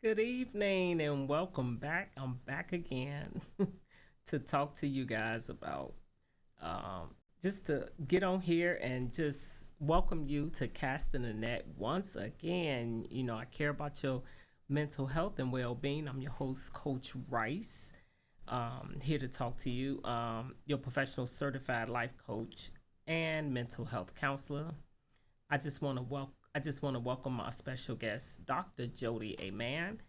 Good evening and welcome back. I'm back again to talk to you guys about just to get on here and just welcome you to Casting the Net once again. I care about your mental health and well being. I'm your host, Coach Rice, here to talk to you, your professional certified life coach and mental health counselor. I just want to welcome my special guest, Dr. Jodi Aman.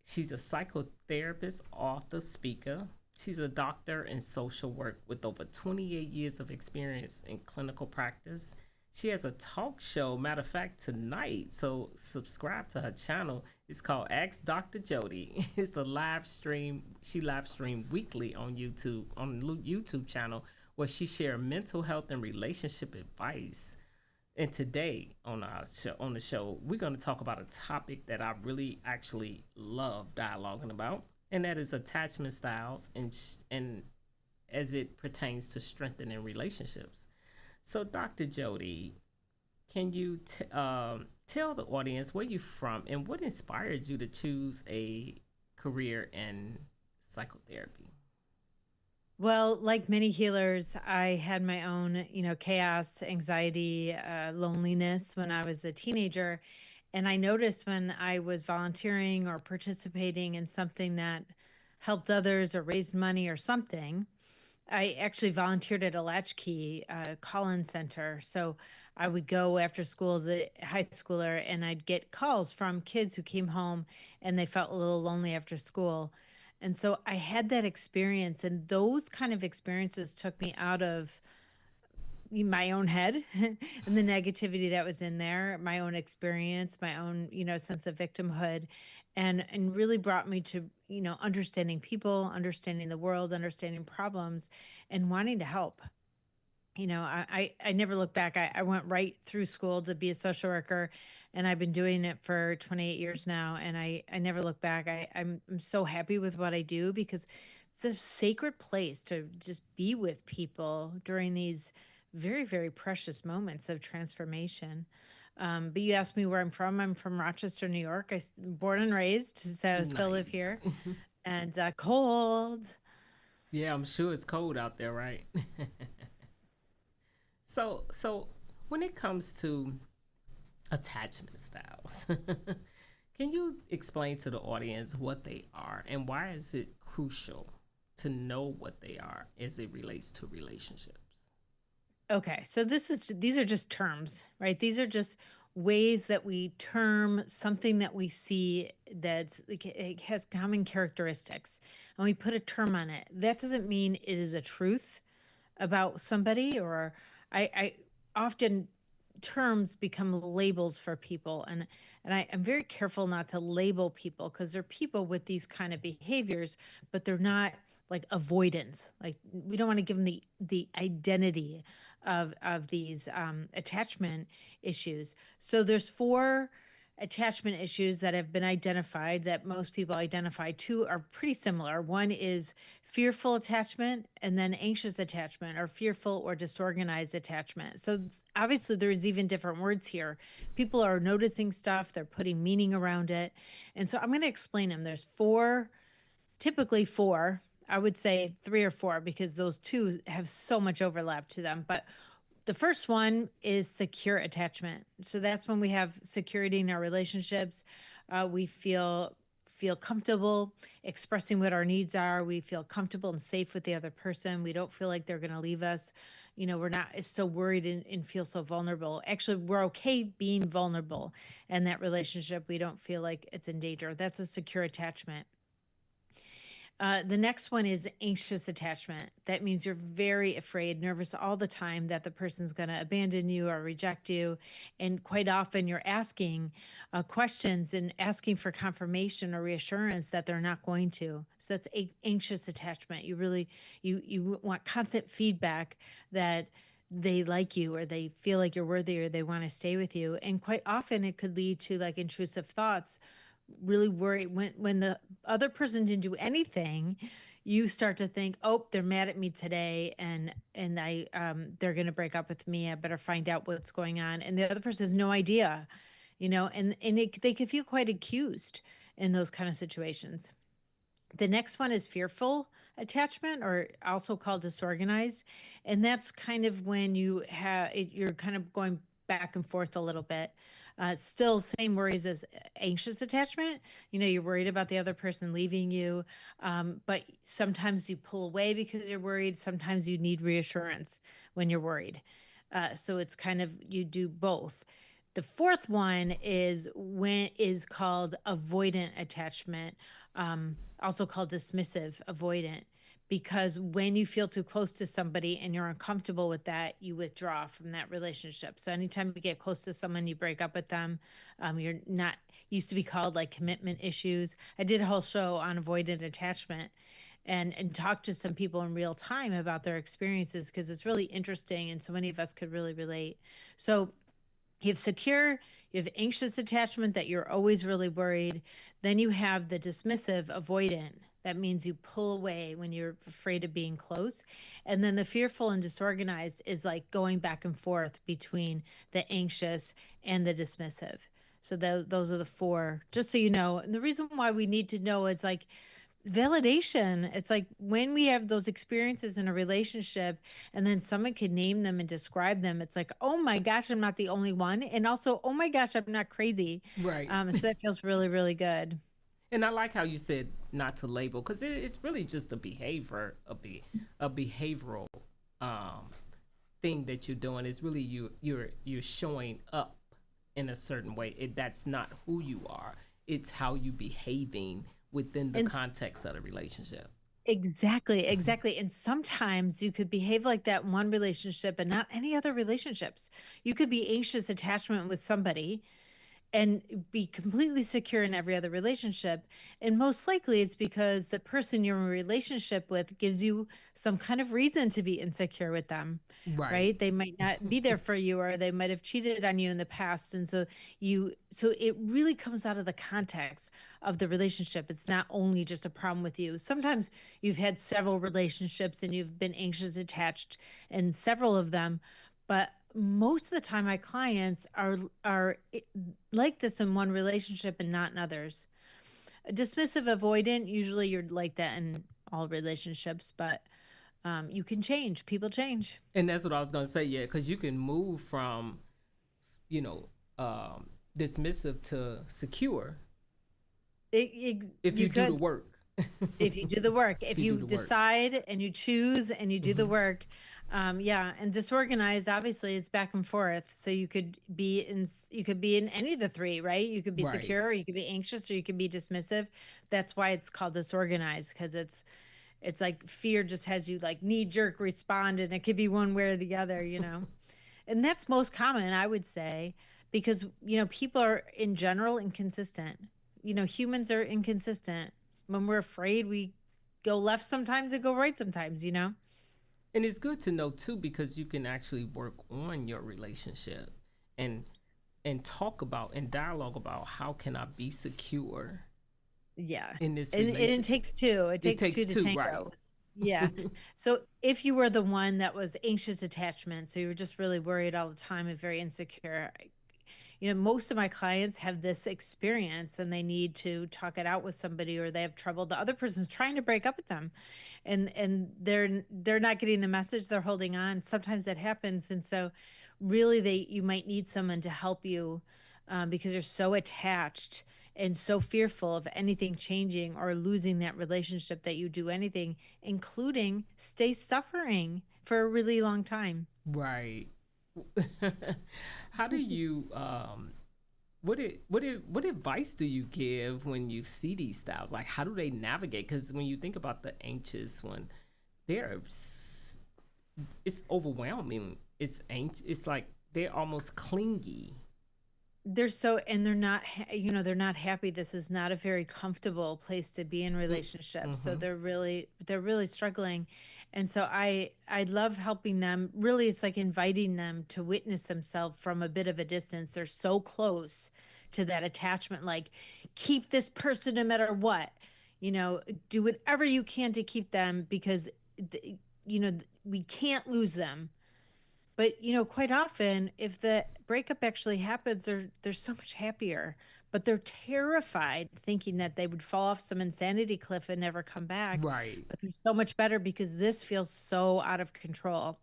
She's a psychotherapist, author, speaker. She's a doctor in social work with over 28 years of experience in clinical practice. She has a talk show, matter of fact, tonight. So subscribe to her channel. It's called Ask Dr. Jodi. It's a live stream. She live stream weekly on YouTube, on the YouTube channel, where she shares mental health and relationship advice. And today on the show, we're going to talk about a topic that I really actually love dialoguing about, and that is attachment styles and as it pertains to strengthening relationships. So, Dr. Jodi, can you tell the audience where you're from and what inspired you to choose a career in psychotherapy? Well, like many healers, I had my own, chaos, anxiety, loneliness when I was a teenager. And I noticed when I was volunteering or participating in something that helped others or raised money or something, I actually volunteered at a latchkey call-in center. So I would go after school as a high schooler, and I'd get calls from kids who came home and they felt a little lonely after school. And so I had that experience, and those kind of experiences took me out of my own head and the negativity that was in there, my own experience, my own, sense of victimhood, and really brought me to, understanding people, understanding the world, understanding problems, and wanting to help. I never look back. I went right through school to be a social worker, and I've been doing it for 28 years now. And I never look back. I'm so happy with what I do because it's a sacred place to just be with people during these very, very precious moments of transformation. But you asked me where I'm from. I'm from Rochester, New York. Born and raised, so I still live Nice. here. And cold. Yeah, I'm sure it's cold out there, right? So when it comes to attachment styles, can you explain to the audience what they are and why is it crucial to know what they are as it relates to relationships? Okay, so these are just terms, right? These are just ways that we term something that we see that's like it has common characteristics, and we put a term on it. That doesn't mean it is a truth about somebody, or I often terms become labels for people, and I'm very careful not to label people because they're people with these kind of behaviors, but they're not like avoidance. Like we don't want to give them the identity of these attachment issues. So there's four attachment issues that have been identified that most people identify. Two are pretty similar. One is fearful attachment, and then anxious attachment, or fearful or disorganized attachment. So obviously there's even different words here. People are noticing stuff, they're putting meaning around it. And so I'm going to explain them. There's four, typically four. I would say three or four because those two have so much overlap to them. But the first one is secure attachment. So that's when we have security in our relationships. We feel comfortable expressing what our needs are. We feel comfortable and safe with the other person. We don't feel like they're going to leave us. We're not so worried and feel so vulnerable. Actually, we're okay being vulnerable in that relationship. We don't feel like it's in danger. That's a secure attachment. The next one is anxious attachment. That means you're very afraid, nervous all the time that the person's going to abandon you or reject you. And quite often you're asking questions and asking for confirmation or reassurance that they're not going to. So that's anxious attachment. You want constant feedback that they like you or they feel like you're worthy or they want to stay with you. And quite often it could lead to like intrusive thoughts. Really worry when the other person didn't do anything, you start to think, oh, they're mad at me today, and I they're going to break up with me. I better find out what's going on. And the other person has no idea, and they can feel quite accused. in those kind of situations. The next one is fearful attachment, or also called disorganized. And that's kind of when you're kind of going back and forth a little bit. Still same worries as anxious attachment. You're worried about the other person leaving you, but sometimes you pull away because you're worried. Sometimes you need reassurance when you're worried. So it's kind of, you do both. The fourth one is called avoidant attachment, also called dismissive avoidant, because when you feel too close to somebody and you're uncomfortable with that, you withdraw from that relationship. So anytime you get close to someone, you break up with them. You're not, used to be called like commitment issues. I did a whole show on avoidant attachment, and talk to some people in real time about their experiences, because it's really interesting and so many of us could really relate. So you have secure, you have anxious attachment, that you're always really worried. Then you have the dismissive avoidant. That means you pull away when you're afraid of being close. And then the fearful and disorganized is like going back and forth between the anxious and the dismissive. So those are the four, just so you know. And the reason why we need to know is like validation. It's like when we have those experiences in a relationship and then someone can name them and describe them, it's like, oh my gosh, I'm not the only one. And also, oh my gosh, I'm not crazy. Right. So that feels really, really good. And I like how you said not to label, because it's really just a behavior, a behavioral um, thing that you're doing. It's really you're showing up in a certain way. That's not who you are. It's how you behaving within the And context of the relationship. exactly, exactly. And sometimes you could behave like that in one relationship and not any other relationships. You could be anxious attachment with somebody and be completely secure in every other relationship. And most likely it's because the person you're in a relationship with gives you some kind of reason to be insecure with them, Right. right? They might not be there for you, or they might have cheated on you in the past. And so it really comes out of the context of the relationship. It's not only just a problem with you. Sometimes you've had several relationships and you've been anxious attached in several of them, but most of the time my clients are like this in one relationship and not in others. Dismissive avoidant, usually you're like that in all relationships, but you can change. People change. And that's what I was gonna say. Yeah, because you can move from, you know, dismissive to secure if you You do the could, work. if you do the work, If if you do you the work. decide and you choose and you do the Hmm. work. Yeah. And disorganized, obviously it's back and forth. So you could be in any of the three, right? You could be Right. secure, or you could be anxious, or you could be dismissive. That's why it's called disorganized, because it's like fear just has you like knee jerk respond, and it could be one way or the other. And that's most common, I would say, because people are in general inconsistent. Humans are inconsistent. When we're afraid, we go left sometimes and go right sometimes. And it's good to know too, because you can actually work on your relationship and talk about and dialogue about how can I be secure Yeah. in this And it relationship. takes two. It It takes takes two to two, right? tango. Yeah. So if you were the one that was anxious attachment, so you were just really worried all the time and very insecure, most of my clients have this experience and they need to talk it out with somebody, or they have trouble. The other person's trying to break up with them, and they're not getting the message. They're holding on. Sometimes that happens. And so really you might need someone to help you, because you're so attached and so fearful of anything changing or losing that relationship, that you do anything, including stay suffering for a really long time. Right. How do you what advice do you give when you see these styles? Like, how do they navigate? Because when you think about the anxious one, they're it's overwhelming. It's anxious. It's like they're almost clingy. And they're not happy. This is not a very comfortable place to be in relationships. So Mm-hmm. they're really struggling. And so I love helping them. Really, it's like inviting them to witness themselves from a bit of a distance. They're so close to that attachment, like keep this person no matter what. You know, do whatever you can to keep them, because we can't lose them. But quite often, if the breakup actually happens, they're so much happier. but they're terrified thinking that they would fall off some insanity cliff and never come back. Right. But they're so much better because this feels so out of control.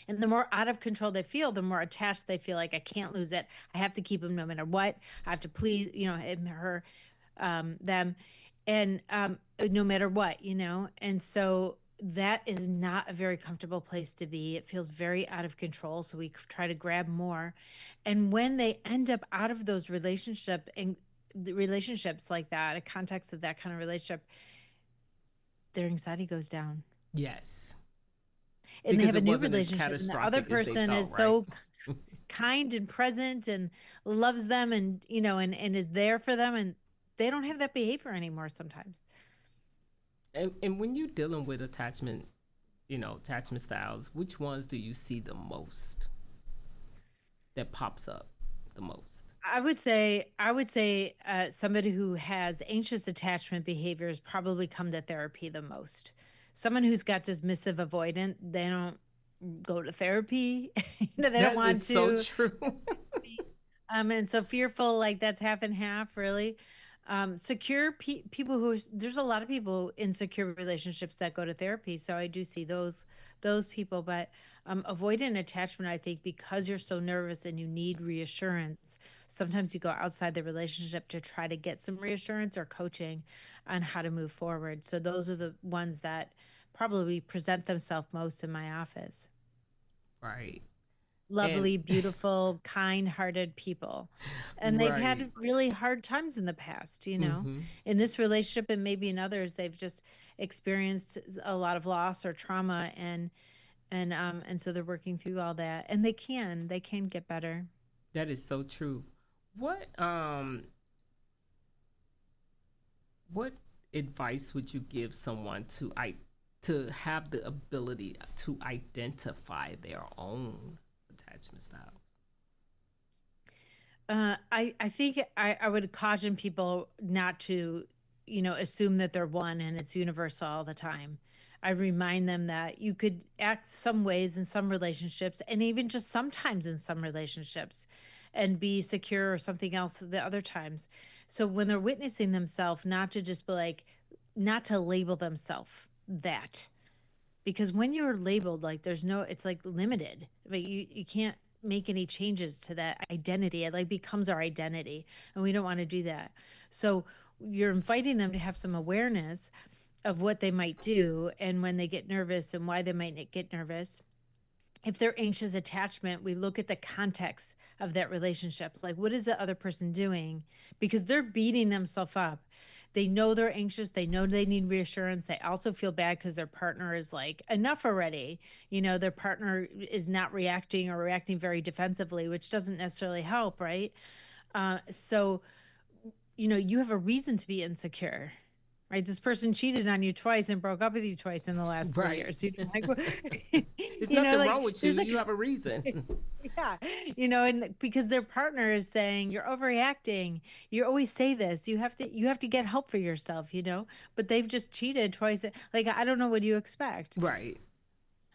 And the more out of control they feel, the more attached they feel, like I can't lose it. I have to keep him no matter what. I have to please, him, her, them, and no matter what, And so that is not a very comfortable place to be. It feels very out of control. So we try to grab more. And when they end up out of those relationships like that, a context of that kind of relationship, their anxiety goes down, Yes. and they Because have a it new wasn't as relationship, and the other catastrophic as they person thought, is right? so kind and present and loves them, and and is there for them, and they don't have that behavior anymore sometimes. And when you're dealing with attachment styles, which ones do you see the most that pops up the most? I would say somebody who has anxious attachment behaviors probably come to therapy the most. Someone who's got dismissive avoidant, they don't go to therapy. They don't That want is so to. true. And so fearful, like that's half and half, really. Secure people who there's a lot of people in secure relationships that go to therapy. So I do see those people, but avoidant attachment, I think, because you're so nervous and you need reassurance. Sometimes you go outside the relationship to try to get some reassurance or coaching on how to move forward. So those are the ones that probably present themselves most in my office. Right. And Lovely, beautiful, kind-hearted people. And they've right. had really hard times in the past. Mm-hmm. In this relationship and maybe in others, they've just experienced a lot of loss or trauma, and so they're working through all that. And they can get better. That is so true. What what advice would you give someone to have the ability to identify their own attachment styles? I think I would caution people not to, assume that they're one and it's universal all the time. I remind them that you could act some ways in some relationships, and even just sometimes in some relationships, and be secure or something else the other times. So when they're witnessing themselves, not to just be like, not to label themselves that, because when you're labeled, like there's no, it's like limited, but you can't make any changes to that identity. It like becomes our identity, and we don't want to do that. So you're inviting them to have some awareness of what they might do and when they get nervous and why they might get nervous. If they're anxious attachment, we look at the context of that relationship. Like, what is the other person doing? Because they're beating themselves up. They know they're anxious. They know they need reassurance. They also feel bad because their partner is like, enough already. Their partner is not reacting or reacting very defensively, which doesn't necessarily help, right? So you have a reason to be insecure, right? This person cheated on you twice and broke up with you twice in the last 3 years. Right. There's nothing Like wrong with you. there's like, You have a reason. yeah, and because their partner is saying you're overreacting. You always say this. You have to get help for yourself. But they've just cheated twice. Like, I don't know, what do you expect? Right.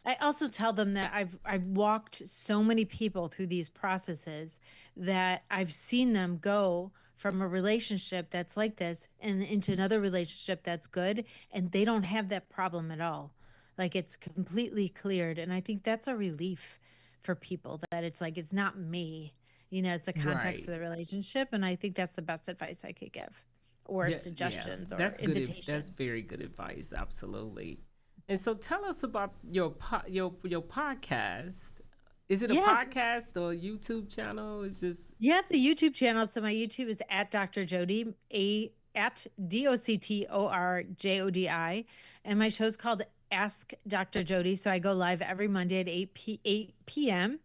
I also tell them that I've walked so many people through these processes that I've seen them go from a relationship that's like this and into another relationship that's good, and they don't have that problem at all. Like, it's completely cleared, and I think that's a relief for people, that it's like it's not me. It's the context Right. of the relationship, and I think that's the best advice I could give, or Yeah, yeah, suggestions or that's good. That's invitations. very good advice. Absolutely. And so, tell us about your podcast. Is it a Yes. podcast or a YouTube channel? It's just Yeah, it's a YouTube channel. So my YouTube is at Dr. Jodi, at DoctorJodi. And my show's called Ask Dr. Jodi. So I go live every Monday at 8 p.m.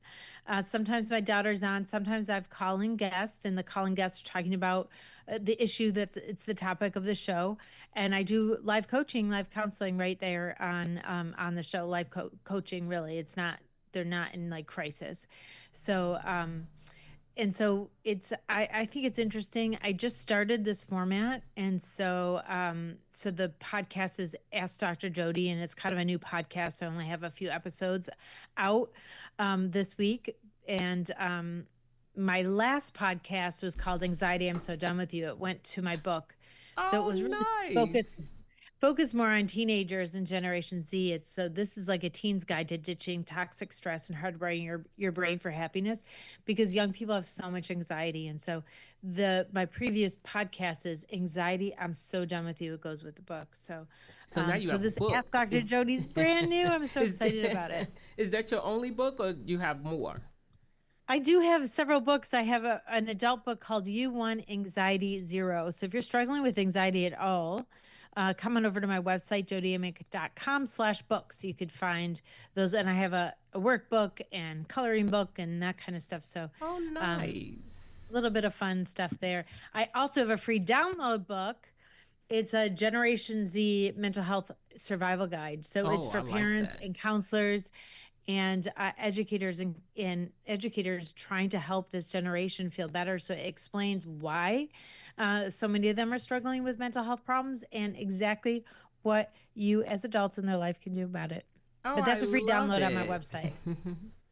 Sometimes my daughter's on. Sometimes I've calling guests, and the calling guests are talking about the issue that it's the topic of the show. And I do live coaching, live counseling right there on the show. Live coaching, really. It's not, they're not in like crisis. So, and so I think it's interesting. I just started this format, and so the podcast is Ask Dr. Jodi, and it's kind of a new podcast. I only have a few episodes out this week, and my last podcast was called Anxiety, I'm So Done With You. It went to my book. So it was Oh, really focused nice. focused more on teenagers and Generation Z. It's so this is like a teen's guide to ditching toxic stress and hardwiring your brain for happiness, because young people have so much anxiety. And so my previous podcast is Anxiety, I'm So Done With You. It goes with the book. So now you So have a this Ask book. Dr. Jody's brand new. I'm so Is, excited about it. is that your only book or you have more? I do have several books. I have an adult book called You Won Anxiety Zero. So if you're struggling with anxiety at all, come on over to my website, jodiaman.com/books. You could find those. And I have a workbook and coloring book and that kind of stuff. So Oh, um, nice. a little bit of fun stuff there. I also have a free download book. It's a Generation Z mental health survival guide. So it's Oh, I for like parents that. and counselors and educators and educators trying to help this generation feel better. So it explains why so many of them are struggling with mental health problems and exactly what you as adults in their life can do about it. Oh, But I that's a free love download on my it. website.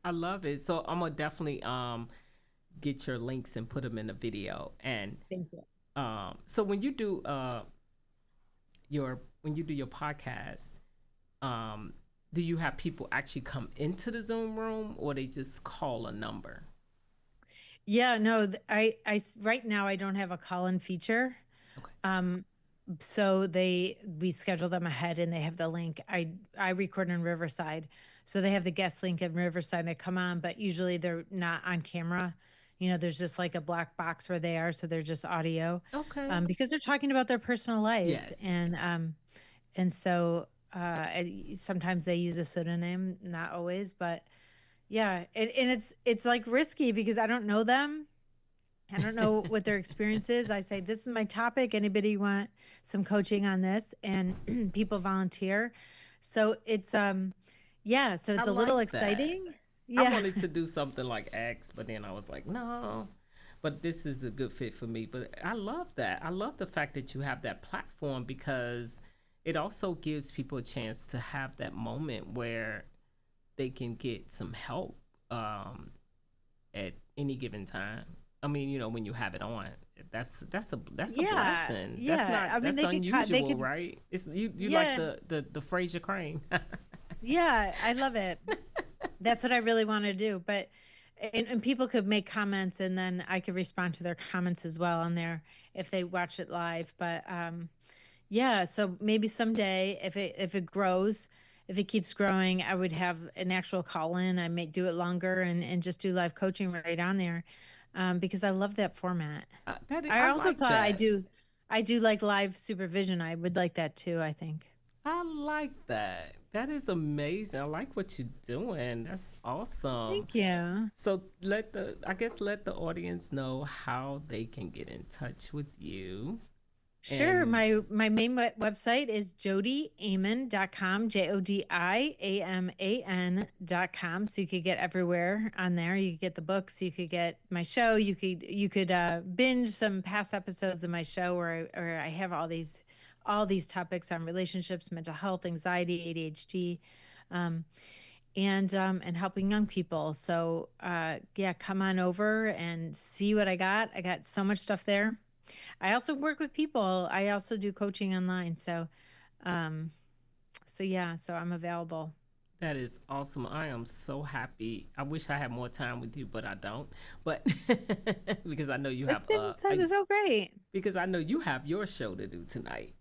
I love it. So I'm gonna definitely get your links and put them in the video. And Thank you. so when you do your podcast, um, do you have people actually come into the Zoom room or they just call a number? Yeah, no, right now I don't have a call-in feature. Okay. Um, so we schedule them ahead and they have the link. I record in Riverside, so they have the guest link in Riverside. They come on, but usually they're not on camera. There's just like a black box where they are, so they're just audio, Okay. because they're talking about their personal lives, Yes. and so sometimes they use a pseudonym, not always, but yeah, and it's like risky because I don't know them. I don't know what their experience is. I say, this is my topic. Anybody want some coaching on this? And people volunteer. So yeah, so I it's a little like that. exciting. I Yeah. wanted to do something like X, but then I was like, no. But this is a good fit for me. But I love that. I love the fact that you have that platform because it also gives people a chance to have that moment where they can get some help at any given time. I mean, when you have it on, that's a Yeah. blessing. That's Yeah. not I mean, that's they unusual, could, right? It's you like yeah. the Fraser Crane. Yeah. I love it. That's what I really want to do. But, and people could make comments and then I could respond to their comments as well on there if they watch it live. But, yeah, so maybe someday if it grows, if it keeps growing, I would have an actual call in. I may do it longer and just do live coaching right on there, because I love that format. I I also like thought that. I do like live supervision. I would like that too, I think. I like that. That is amazing. I like what you're doing. That's awesome. Thank you. So let the audience know how they can get in touch with you. Sure. And My main website is jodiaman.com, jodiaman.com. So you could get everywhere on there. You could get the books, you could get my show, you could binge some past episodes of my show where I have all these topics on relationships, mental health, anxiety, ADHD, and helping young people. So yeah, come on over and see what I got. I got so much stuff there. I also work with people. I also do coaching online. Um, so yeah, so I'm available. that is awesome. I am so happy. I wish I had more time with you, but I don't. But because I know you It's have been so great. because I know you have your show to do tonight.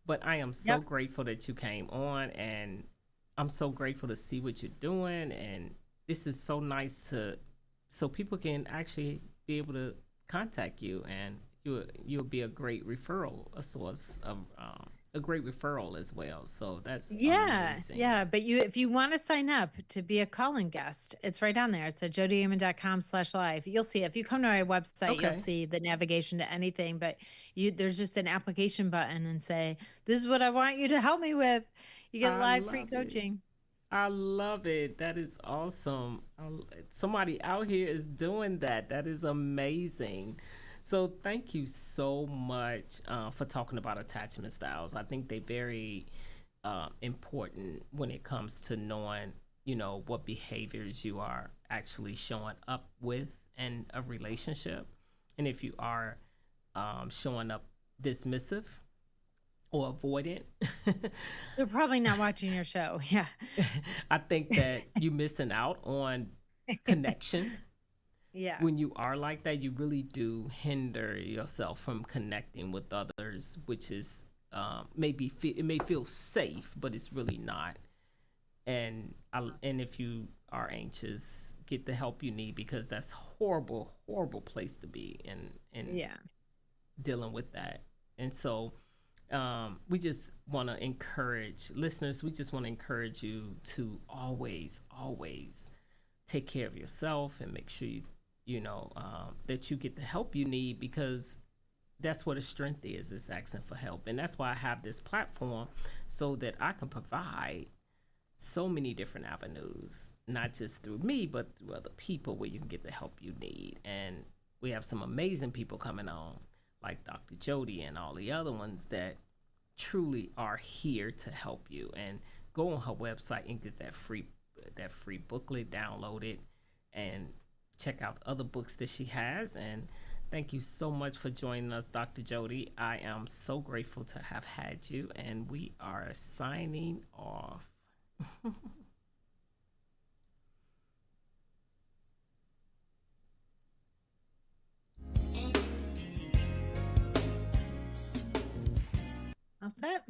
But I am so Yep. grateful that you came on, and I'm so grateful to see what you're doing. And this is so nice so people can actually be able to contact you, and you'll be a great referral, a source of a great referral as well. So that's Yeah, amazing. yeah. But if you want to sign up to be a calling guest, it's right on there. It's at jodiaman.com/live. You'll see it. If you come to my website, you'll Okay, see the navigation to anything. But there's just an application button and say, this is what I want you to help me with. You get I live free love it. coaching. I love it. That is awesome. Somebody out here is doing that. That is amazing. So thank you so much for talking about attachment styles. I think they're very important when it comes to knowing, what behaviors you are actually showing up with in a relationship. And if you are showing up dismissive or avoidant, They're probably not watching your show. Yeah. I think that you're missing out on connection. Yeah. When you are like that, you really do hinder yourself from connecting with others, which is it may feel safe, but it's really not. And if you are anxious, get the help you need, because that's horrible place to be in Yeah. dealing with that. And so we just want to encourage listeners. We just want to encourage you to always take care of yourself and make sure that you get the help you need, because that's what a strength is asking for help. And that's why I have this platform, so that I can provide so many different avenues, not just through me, but through other people, where you can get the help you need. And we have some amazing people coming on, like Dr. Jodi and all the other ones that truly are here to help you. And go on her website and get that free booklet, download it, and check out other books that she has. And thank you so much for joining us, Dr. Jodi. I am so grateful to have had you, and we are signing off. How's that?